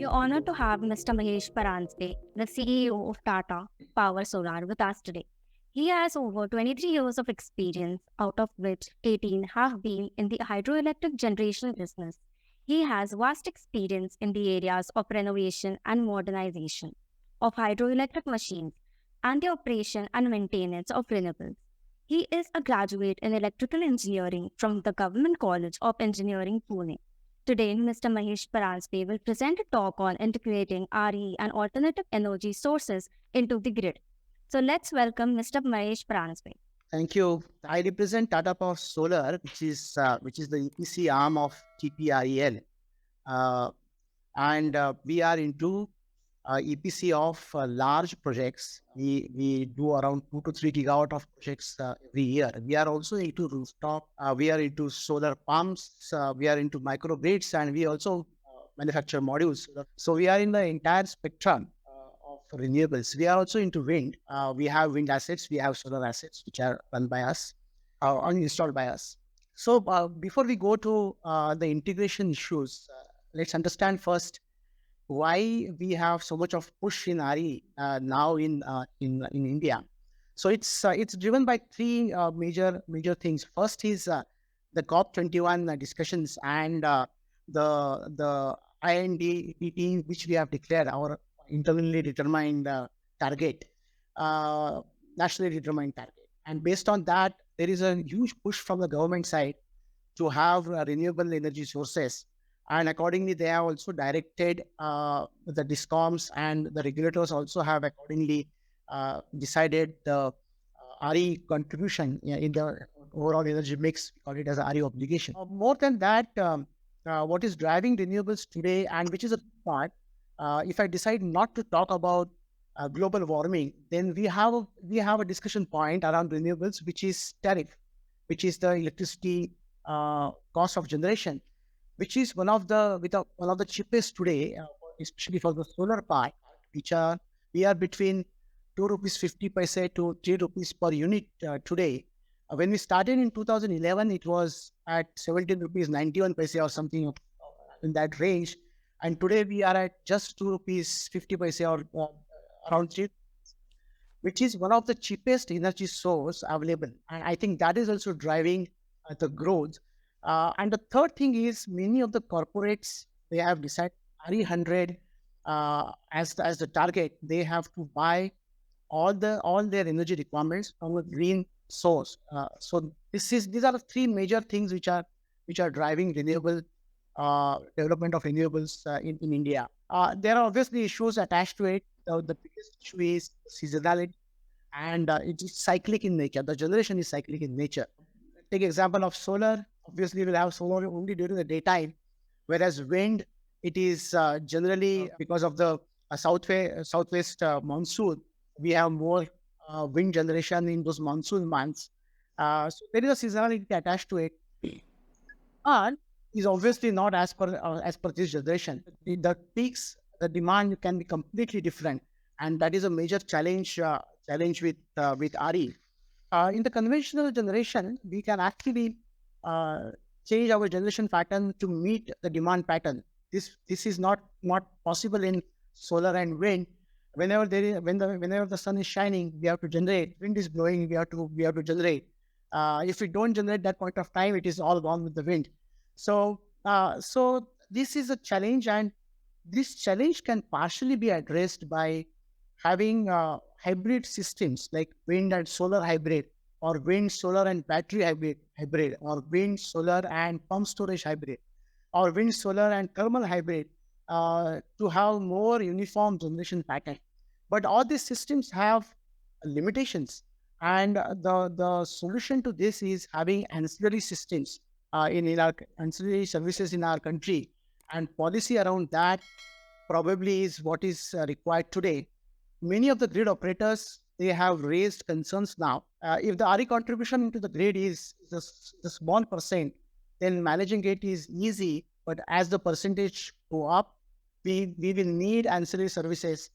We're honored to have Mr. Mahesh Paranjpe, the CEO of Tata Power Solar, with us today. He has over 23 years of experience, out of which 18 have been in the hydroelectric generation business. He has vast experience in the areas of renovation and modernization of hydroelectric machines and the operation and maintenance of renewables. He is a graduate in electrical engineering from the Government College of Engineering, Pune. Today, Mr. Mahesh Paranjpe will present a talk on integrating RE and alternative energy sources into the grid. So let's welcome Mr. Mahesh Paranjpe. Thank you. I represent Tata Power Solar, which is the EPC arm of TPREL, uh, and we are into EPC of large projects. We do around 2 to 3 gigawatt of projects every year. We are also into rooftop. We are into solar pumps. We are into microgrids, and we also manufacture modules. So we are in the entire spectrum of renewables. We are also into wind. We have wind assets. We have solar assets, which are run by us, or installed by us. So before we go to the integration issues, let's understand first why we have so much of push in RE now in India. So it's driven by three major things. First is the COP21 discussions and the IND which we have declared our internally determined target, uh, nationally determined target. And based on that, there is a huge push from the government side to have renewable energy sources. And accordingly, they have also directed the discoms, and the regulators also have accordingly decided the RE contribution in the overall energy mix. We call it as a RE obligation. More than that, what is driving renewables today, and which is a part, if I decide not to talk about global warming, then we have a discussion point around renewables, which is tariff, which is the electricity cost of generation, which is one of the cheapest today, especially for the solar part, which are we are between 2 rupees 50 paise to 3 rupees per unit today. When we started in 2011, it was at 17 rupees 91 paise or something in that range, and today we are at just 2 rupees 50 paise or around 3, which is one of the cheapest energy source available. And I think that is also driving the growth. And the third thing is many of the corporates, they have decided RE100 as the target. They have to buy all their energy requirements from a green source. So these are the three major things which are driving renewable development of renewables in India. There are obviously issues attached to it. The biggest issue is seasonality, and it is cyclic in nature. The generation is cyclic in nature. Take example of solar. Obviously, we'll have solar only during the daytime, whereas wind, it is generally because of the southwest monsoon. We have more wind generation in those monsoon months. So there is a seasonality attached to it, and is obviously not as per this generation. The peaks, the demand can be completely different, and that is a major challenge with RE. In the conventional generation, we can actually uh, change our generation pattern to meet the demand pattern. This is not possible in solar and wind. Whenever the sun is shining, we have to generate. Wind is blowing, we have to generate. If we don't generate that point of time, it is all gone with the wind. So this is a challenge, and this challenge can partially be addressed by having hybrid systems like wind and solar hybrid, or wind, solar, and battery hybrid, or wind, solar, and pump storage hybrid, or wind, solar, and thermal hybrid, to have more uniform generation pattern. But all these systems have limitations, and the solution to this is having ancillary systems in our ancillary services in our country, and policy around that probably is what is required today. Many of the grid operators, they have raised concerns now. If the RE contribution into the grid is the small percent, then managing it is easy. But as the percentage go up, we will need ancillary services,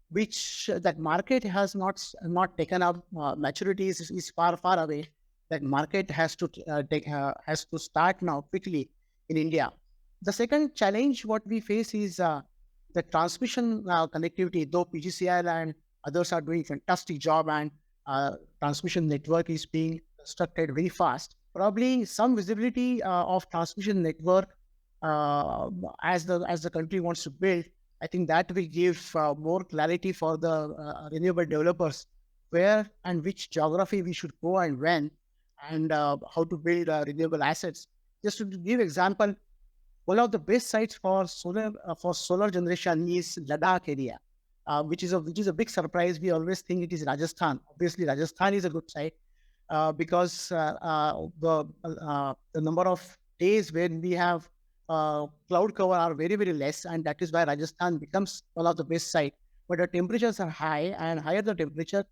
which that market has not taken up. Maturity is far away. That market has to start now quickly in India. The second challenge what we face is The transmission connectivity, though PGCIL and others are doing fantastic job, and transmission network is being constructed very fast. Probably some visibility of transmission network as the country wants to build. I think that will give more clarity for the renewable developers where and which geography we should go and when, and how to build renewable assets. Just to give example, one of the best sites for solar generation is Ladakh area, which is a big surprise. We always think it is Rajasthan. Obviously, Rajasthan is a good site because the number of days when we have cloud cover are very very less, and that is why Rajasthan becomes one of the best site. But the temperatures are high, and higher the temperature,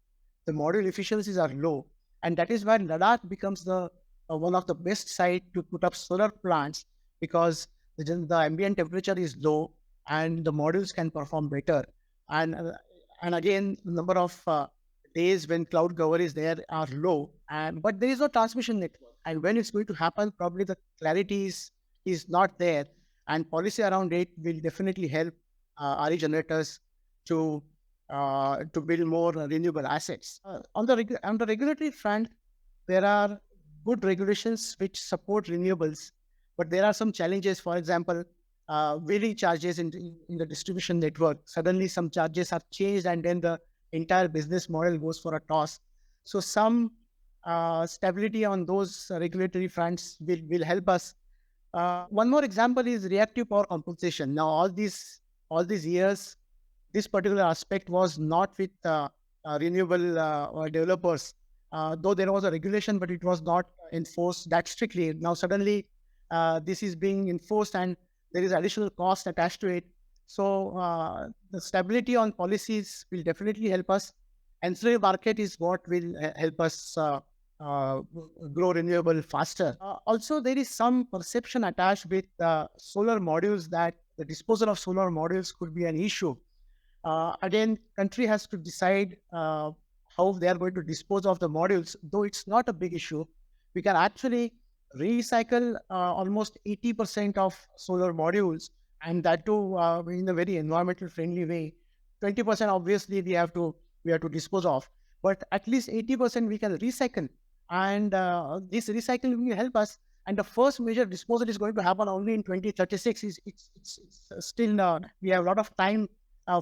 the module efficiencies are low, and that is why Ladakh becomes the one of the best site to put up solar plants because the ambient temperature is low and the modules can perform better. And and again, the number of days when cloud cover is there are low, and but there is no transmission network. And when it's going to happen, probably the clarity is not there, and policy around it will definitely help RE generators to to build more renewable assets. On the regulatory front, there are good regulations which support renewables, but there are some challenges. For example, wheeling charges in the distribution network. Suddenly, some charges are changed, and then the entire business model goes for a toss. So, some stability on those regulatory fronts will help us. One more example is reactive power compensation. Now, all these years, this particular aspect was not with renewable developers. Though there was a regulation, but it was not enforced that strictly. Now suddenly, this is being enforced, and there is additional cost attached to it. So the stability on policies will definitely help us. Ancillary market is what will help us uh, grow renewable faster. Also, there is some perception attached with solar modules that the disposal of solar modules could be an issue. Again, country has to decide how they are going to dispose of the modules. Though it's not a big issue, we can actually recycle almost 80% of solar modules, and that too in a very environmental friendly way. 20% obviously we have to dispose of, but at least 80% we can recycle, and this recycling will help us. And the first major disposal is going to happen only in 2036. It's still we have a lot of time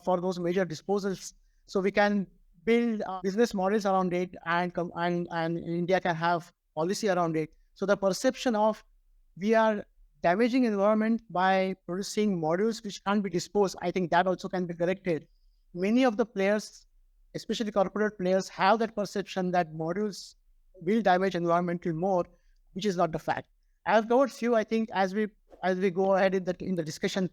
for those major disposals. So we can build business models around it, and India can have policy around it. So the perception of we are damaging environment by producing modules which can't be disposed, I think that also can be corrected. Many of the players, especially corporate players, have that perception that modules will damage environmental more, which is not the fact. I've covered few. I think as we go ahead in the discussion,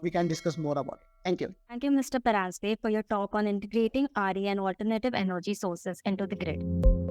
we can discuss more about it. Thank you. Thank you, Mr. Paranjpe, for your talk on integrating RE and alternative energy sources into the grid.